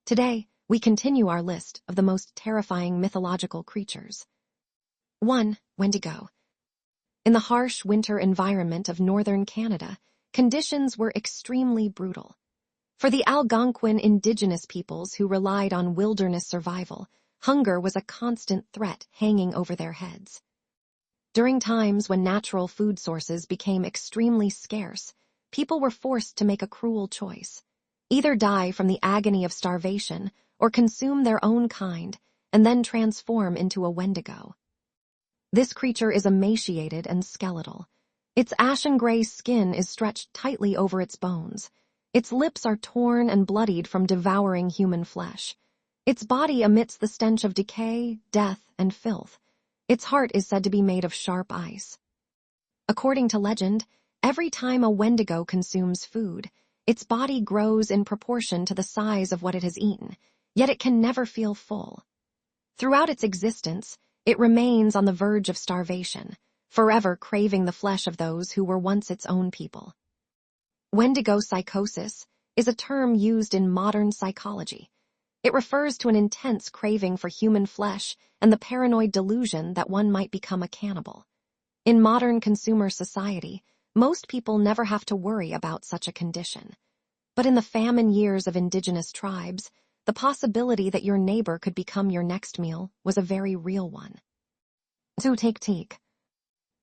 Today, we continue our list of the most terrifying mythological creatures. 1. Wendigo. In the harsh winter environment of northern Canada, conditions were extremely brutal. For the Algonquin indigenous peoples who relied on wilderness survival, hunger was a constant threat hanging over their heads. During times when natural food sources became extremely scarce, people were forced to make a cruel choice: either die from the agony of starvation or consume their own kind and then transform into a Wendigo. This creature is emaciated and skeletal. Its ashen-gray skin is stretched tightly over its bones. Its lips are torn and bloodied from devouring human flesh. Its body emits the stench of decay, death, and filth. Its heart is said to be made of sharp ice. According to legend, every time a Wendigo consumes food, its body grows in proportion to the size of what it has eaten, yet it can never feel full. Throughout its existence, it remains on the verge of starvation, forever craving the flesh of those who were once its own people. Wendigo psychosis is a term used in modern psychology. It refers to an intense craving for human flesh and the paranoid delusion that one might become a cannibal. In modern consumer society, most people never have to worry about such a condition. But in the famine years of indigenous tribes, the possibility that your neighbor could become your next meal was a very real one. 2. Teak.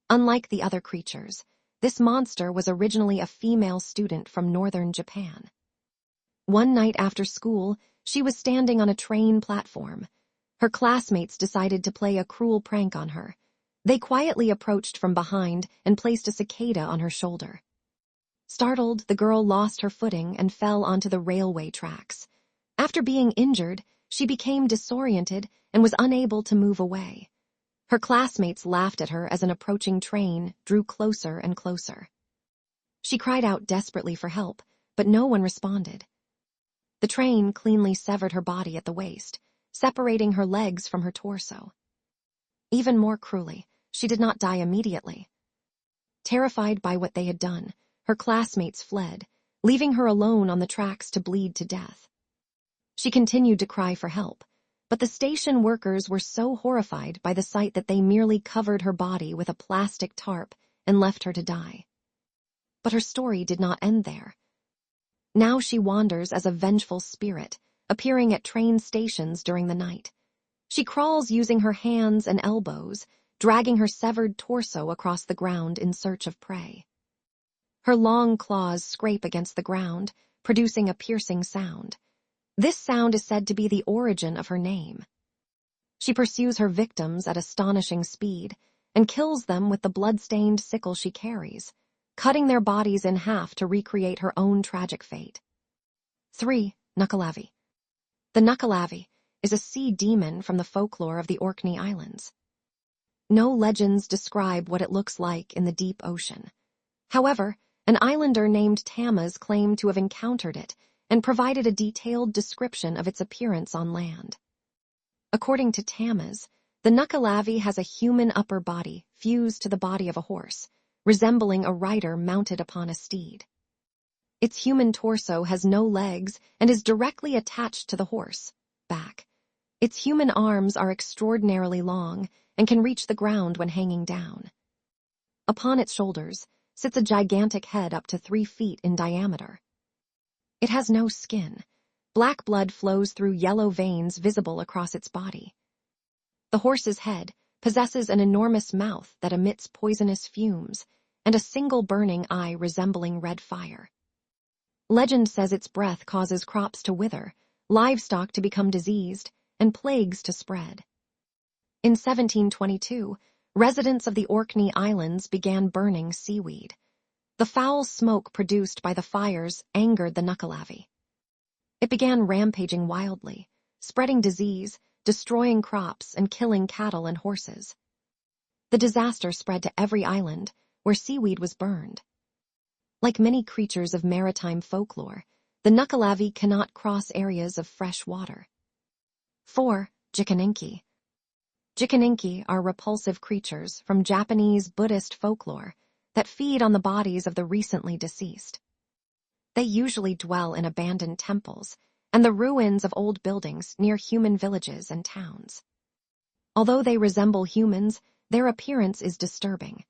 Unlike the other creatures, this monster was originally a female student from northern Japan. One night after school, she was standing on a train platform. Her classmates decided to play a cruel prank on her. They quietly approached from behind and placed a cicada on her shoulder. Startled, the girl lost her footing and fell onto the railway tracks. After being injured, she became disoriented and was unable to move away. Her classmates laughed at her as an approaching train drew closer and closer. She cried out desperately for help, but no one responded. The train cleanly severed her body at the waist, separating her legs from her torso. Even more cruelly, she did not die immediately. Terrified by what they had done, her classmates fled, leaving her alone on the tracks to bleed to death. She continued to cry for help, but the station workers were so horrified by the sight that they merely covered her body with a plastic tarp and left her to die. But her story did not end there. Now she wanders as a vengeful spirit, appearing at train stations during the night. She crawls using her hands and elbows, dragging her severed torso across the ground in search of prey. Her long claws scrape against the ground, producing a piercing sound. This sound is said to be the origin of her name. She pursues her victims at astonishing speed and kills them with the blood-stained sickle she carries, cutting their bodies in half to recreate her own tragic fate. 3. Nuckelavee. The Nuckelavee is a sea demon from the folklore of the Orkney Islands. No legends describe what it looks like in the deep ocean. However, an islander named Tamaz claimed to have encountered it and provided a detailed description of its appearance on land. According to Tamaz, the Nuckelavee has a human upper body fused to the body of a horse, resembling a rider mounted upon a steed. Its human torso has no legs and is directly attached to the horse, back. Its human arms are extraordinarily long and can reach the ground when hanging down. Upon its shoulders sits a gigantic head up to 3 feet in diameter. It has no skin. Black blood flows through yellow veins visible across its body. The horse's head possesses an enormous mouth that emits poisonous fumes and a single burning eye resembling red fire. Legend says its breath causes crops to wither, livestock to become diseased, and plagues to spread. In 1722, residents of the Orkney Islands began burning seaweed. The foul smoke produced by the fires angered the Nuckelavee. It began rampaging wildly, spreading disease, destroying crops, and killing cattle and horses. The disaster spread to every island where seaweed was burned. Like many creatures of maritime folklore, the Nuckelavee cannot cross areas of fresh water. 4. Jikaninki. Jikaninki are repulsive creatures from Japanese Buddhist folklore that feed on the bodies of the recently deceased. They usually dwell in abandoned temples and the ruins of old buildings near human villages and towns. Although they resemble humans, their appearance is disturbing.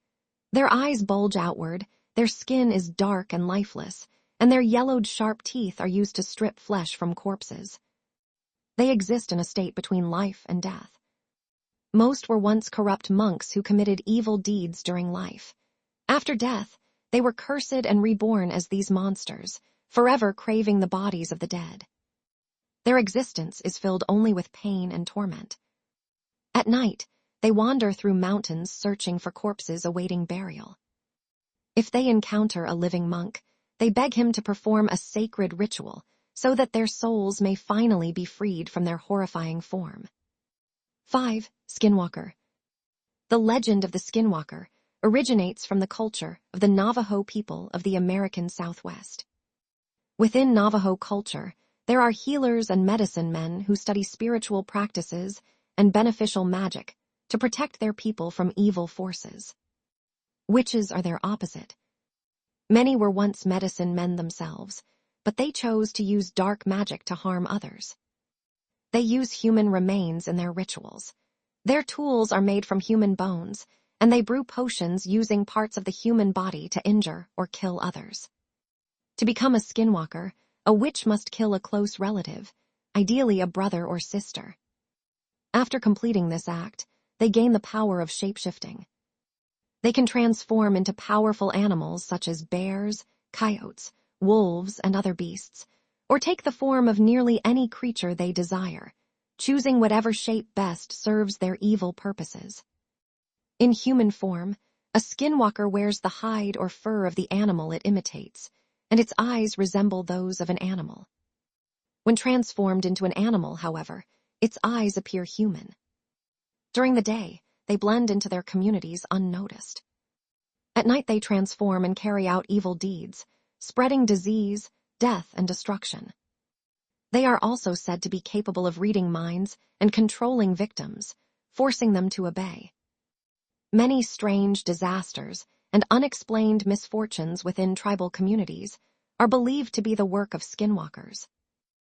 Their eyes bulge outward, their skin is dark and lifeless, and their yellowed sharp teeth are used to strip flesh from corpses. They exist in a state between life and death. Most were once corrupt monks who committed evil deeds during life. After death, they were cursed and reborn as these monsters, forever craving the bodies of the dead. Their existence is filled only with pain and torment. At night, they wander through mountains searching for corpses awaiting burial. If they encounter a living monk, they beg him to perform a sacred ritual so that their souls may finally be freed from their horrifying form. 5. Skinwalker. The legend of the Skinwalker originates from the culture of the Navajo people of the American Southwest. Within Navajo culture, there are healers and medicine men who study spiritual practices and beneficial magic to protect their people from evil forces. Witches are their opposite. Many were once medicine men themselves, but they chose to use dark magic to harm others. They use human remains in their rituals. Their tools are made from human bones, and they brew potions using parts of the human body to injure or kill others. To become a skinwalker, a witch must kill a close relative, ideally a brother or sister. After completing this act, they gain the power of shapeshifting. They can transform into powerful animals such as bears, coyotes, wolves, and other beasts, or take the form of nearly any creature they desire, choosing whatever shape best serves their evil purposes. In human form, a skinwalker wears the hide or fur of the animal it imitates, and its eyes resemble those of an animal. When transformed into an animal, however, its eyes appear human. During the day, they blend into their communities unnoticed. At night they transform and carry out evil deeds, spreading disease, death, and destruction. They are also said to be capable of reading minds and controlling victims, forcing them to obey. Many strange disasters and unexplained misfortunes within tribal communities are believed to be the work of skinwalkers.